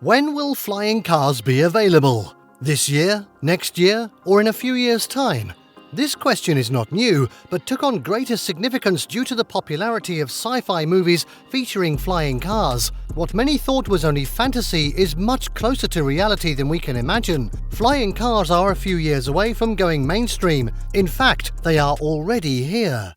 When will flying cars be available? This year, next year, or in a few years' time? This question is not new, but took on greater significance due to the popularity of sci-fi movies featuring flying cars. What many thought was only fantasy is much closer to reality than we can imagine. Flying cars are a few years away from going mainstream. In fact, they are already here.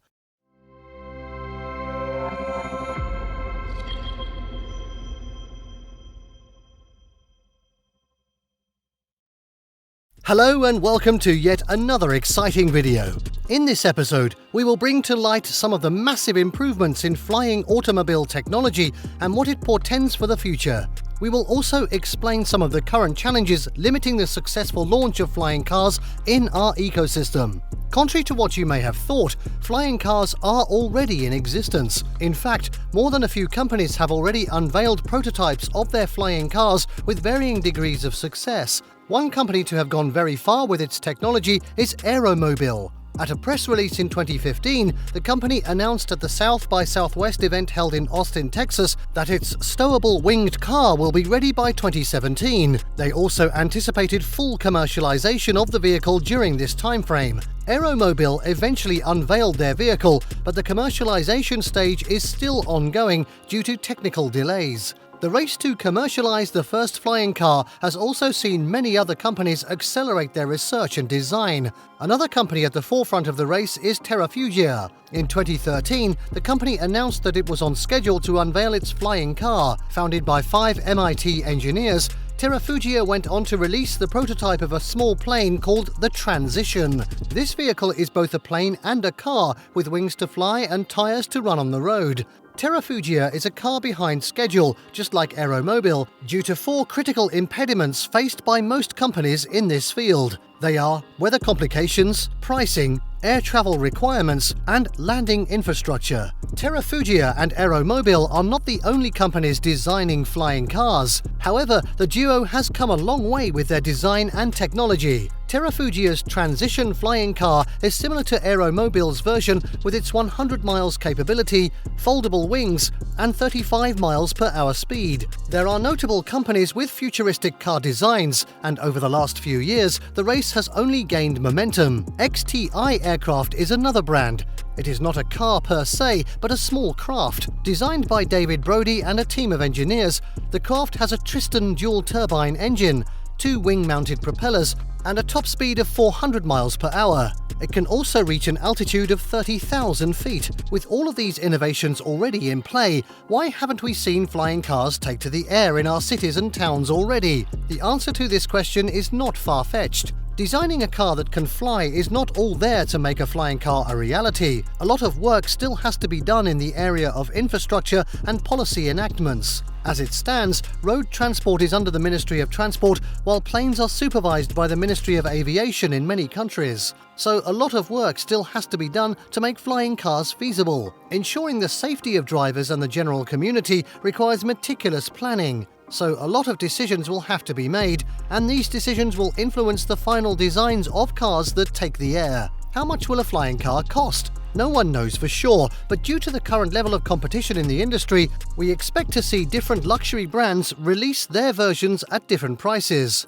Hello and welcome to yet another exciting video. In this episode, we will bring to light some of the massive improvements in flying automobile technology and what it portends for the future. We will also explain some of the current challenges limiting the successful launch of flying cars in our ecosystem. Contrary to what you may have thought, flying cars are already in existence. In fact, more than a few companies have already unveiled prototypes of their flying cars with varying degrees of success. One company to have gone very far with its technology is Aeromobile. At a press release in 2015, the company announced at the South by Southwest event held in Austin, Texas, that its stowable winged car will be ready by 2017. They also anticipated full commercialization of the vehicle during this timeframe. Aeromobile eventually unveiled their vehicle, but the commercialization stage is still ongoing due to technical delays. The race to commercialize the first flying car has also seen many other companies accelerate their research and design. Another company at the forefront of the race is Terrafug. In 2013, the company announced that it was on schedule to unveil its flying car. Founded by 5 MIT engineers, Terrafug went on to release the prototype of a small plane called the Transition. This vehicle is both a plane and a car, with wings to fly and tires to run on the road. Terrafug is a car behind schedule, just like Aeromobile, due to 4 critical impediments faced by most companies in this field. They are weather complications, pricing, air travel requirements, and landing infrastructure. Terrafug and Aeromobile are not the only companies designing flying cars. However, the duo has come a long way with their design and technology. Terrafug's Transition flying car is similar to Aeromobile's version with its 100 miles capability, foldable wings, and 35 miles per hour speed. There are notable companies with futuristic car designs, and over the last few years, the race has only gained momentum. XTI Aircraft is another brand. It is not a car per se, but a small craft. Designed by David Brody and a team of engineers, the craft has a Tristan dual-turbine engine, 2 wing-mounted propellers, and a top speed of 400 miles per hour. It can also reach an altitude of 30,000 feet. With all of these innovations already in play, why haven't we seen flying cars take to the air in our cities and towns already? The answer to this question is not far-fetched. Designing a car that can fly is not all there to make a flying car a reality. A lot of work still has to be done in the area of infrastructure and policy enactments. As it stands, road transport is under the Ministry of Transport, while planes are supervised by the Ministry of Aviation in many countries. So a lot of work still has to be done to make flying cars feasible. Ensuring the safety of drivers and the general community requires meticulous planning. So a lot of decisions will have to be made, and these decisions will influence the final designs of cars that take the air. How much will a flying car cost? No one knows for sure, but due to the current level of competition in the industry, we expect to see different luxury brands release their versions at different prices.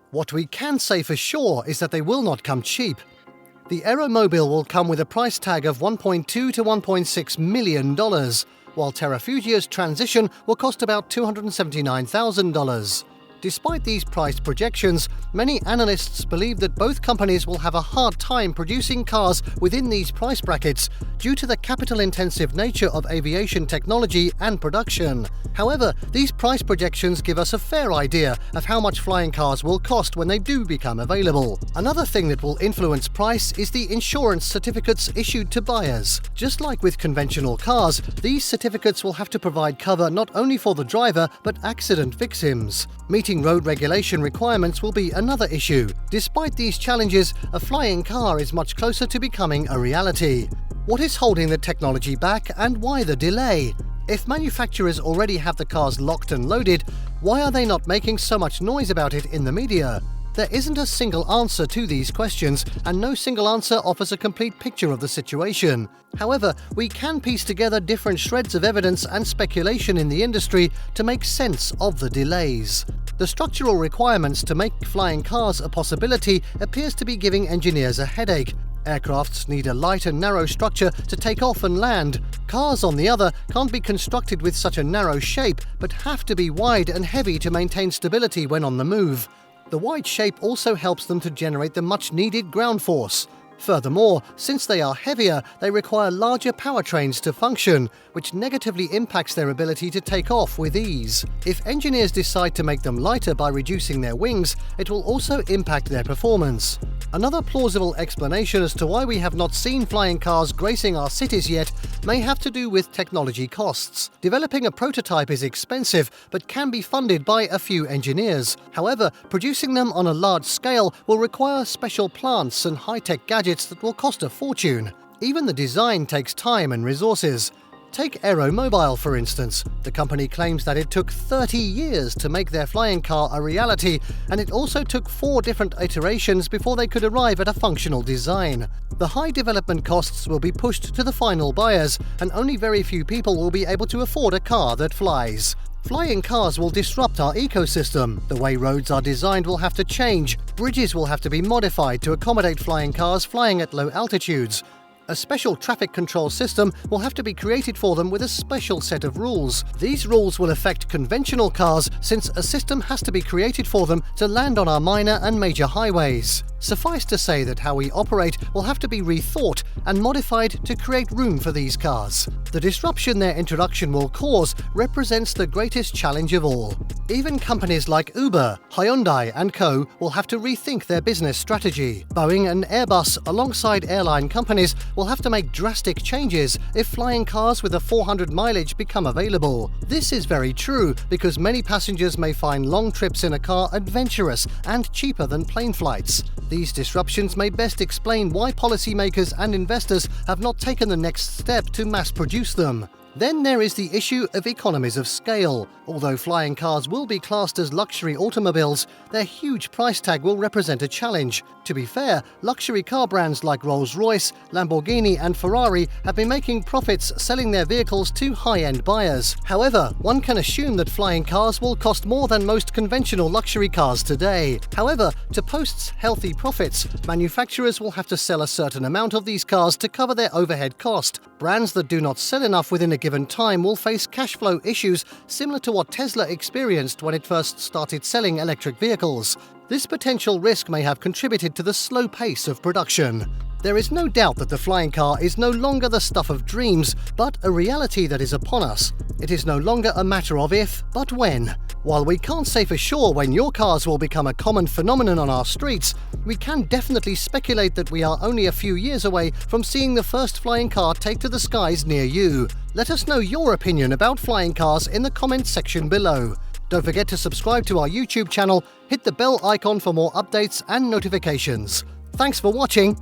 What we can say for sure is that they will not come cheap. The Aeromobile will come with a price tag of $1.2 to $1.6 million, while Terrafug's Transition will cost about $279,000. Despite these price projections, many analysts believe that both companies will have a hard time producing cars within these price brackets due to the capital-intensive nature of aviation technology and production. However, these price projections give us a fair idea of how much flying cars will cost when they do become available. Another thing that will influence price is the insurance certificates issued to buyers. Just like with conventional cars, these certificates will have to provide cover not only for the driver but accident victims. Meeting road regulation requirements will be another issue. Despite these challenges, a flying car is much closer to becoming a reality. What is holding the technology back, and why the delay? If manufacturers already have the cars locked and loaded, why are they not making so much noise about it in the media? There isn't a single answer to these questions, and no single answer offers a complete picture of the situation. However, we can piece together different shreds of evidence and speculation in the industry to make sense of the delays. The structural requirements to make flying cars a possibility appears to be giving engineers a headache. Aircrafts need a light and narrow structure to take off and land. Cars, on the other, can't be constructed with such a narrow shape, but have to be wide and heavy to maintain stability when on the move. The wide shape also helps them to generate the much-needed ground force. Furthermore, since they are heavier, they require larger powertrains to function, which negatively impacts their ability to take off with ease. If engineers decide to make them lighter by reducing their wings, it will also impact their performance. Another plausible explanation as to why we have not seen flying cars gracing our cities yet may have to do with technology costs. Developing a prototype is expensive, but can be funded by a few engineers. However, producing them on a large scale will require special plants and high-tech gadgets that will cost a fortune. Even the design takes time and resources. Take Aeromobile, for instance. The company claims that it took 30 years to make their flying car a reality, and it also took 4 different iterations before they could arrive at a functional design. The high development costs will be pushed to the final buyers, and only very few people will be able to afford a car that flies. Flying cars will disrupt our ecosystem. The way roads are designed will have to change. Bridges will have to be modified to accommodate flying cars flying at low altitudes. A special traffic control system will have to be created for them with a special set of rules. These rules will affect conventional cars since a system has to be created for them to land on our minor and major highways. Suffice to say that how we operate will have to be rethought and modified to create room for these cars. The disruption their introduction will cause represents the greatest challenge of all. Even companies like Uber, Hyundai and Co. will have to rethink their business strategy. Boeing and Airbus, alongside airline companies, will have to make drastic changes if flying cars with a 400 mileage become available. This is very true because many passengers may find long trips in a car adventurous and cheaper than plane flights. These disruptions may best explain why policymakers and investors have not taken the next step to mass produce them. Then there is the issue of economies of scale. Although flying cars will be classed as luxury automobiles, their huge price tag will represent a challenge. To be fair, luxury car brands like Rolls-Royce, Lamborghini and Ferrari have been making profits selling their vehicles to high-end buyers. However, one can assume that flying cars will cost more than most conventional luxury cars today. However, to post healthy profits, manufacturers will have to sell a certain amount of these cars to cover their overhead cost. Brands that do not sell enough within a given time will face cash flow issues similar to what Tesla experienced when it first started selling electric vehicles. This potential risk may have contributed to the slow pace of production. There is no doubt that the flying car is no longer the stuff of dreams, but a reality that is upon us. It is no longer a matter of if, but when. While we can't say for sure when your cars will become a common phenomenon on our streets, we can definitely speculate that we are only a few years away from seeing the first flying car take to the skies near you. Let us know your opinion about flying cars in the comments section below. Don't forget to subscribe to our YouTube channel, hit the bell icon for more updates and notifications. Thanks for watching,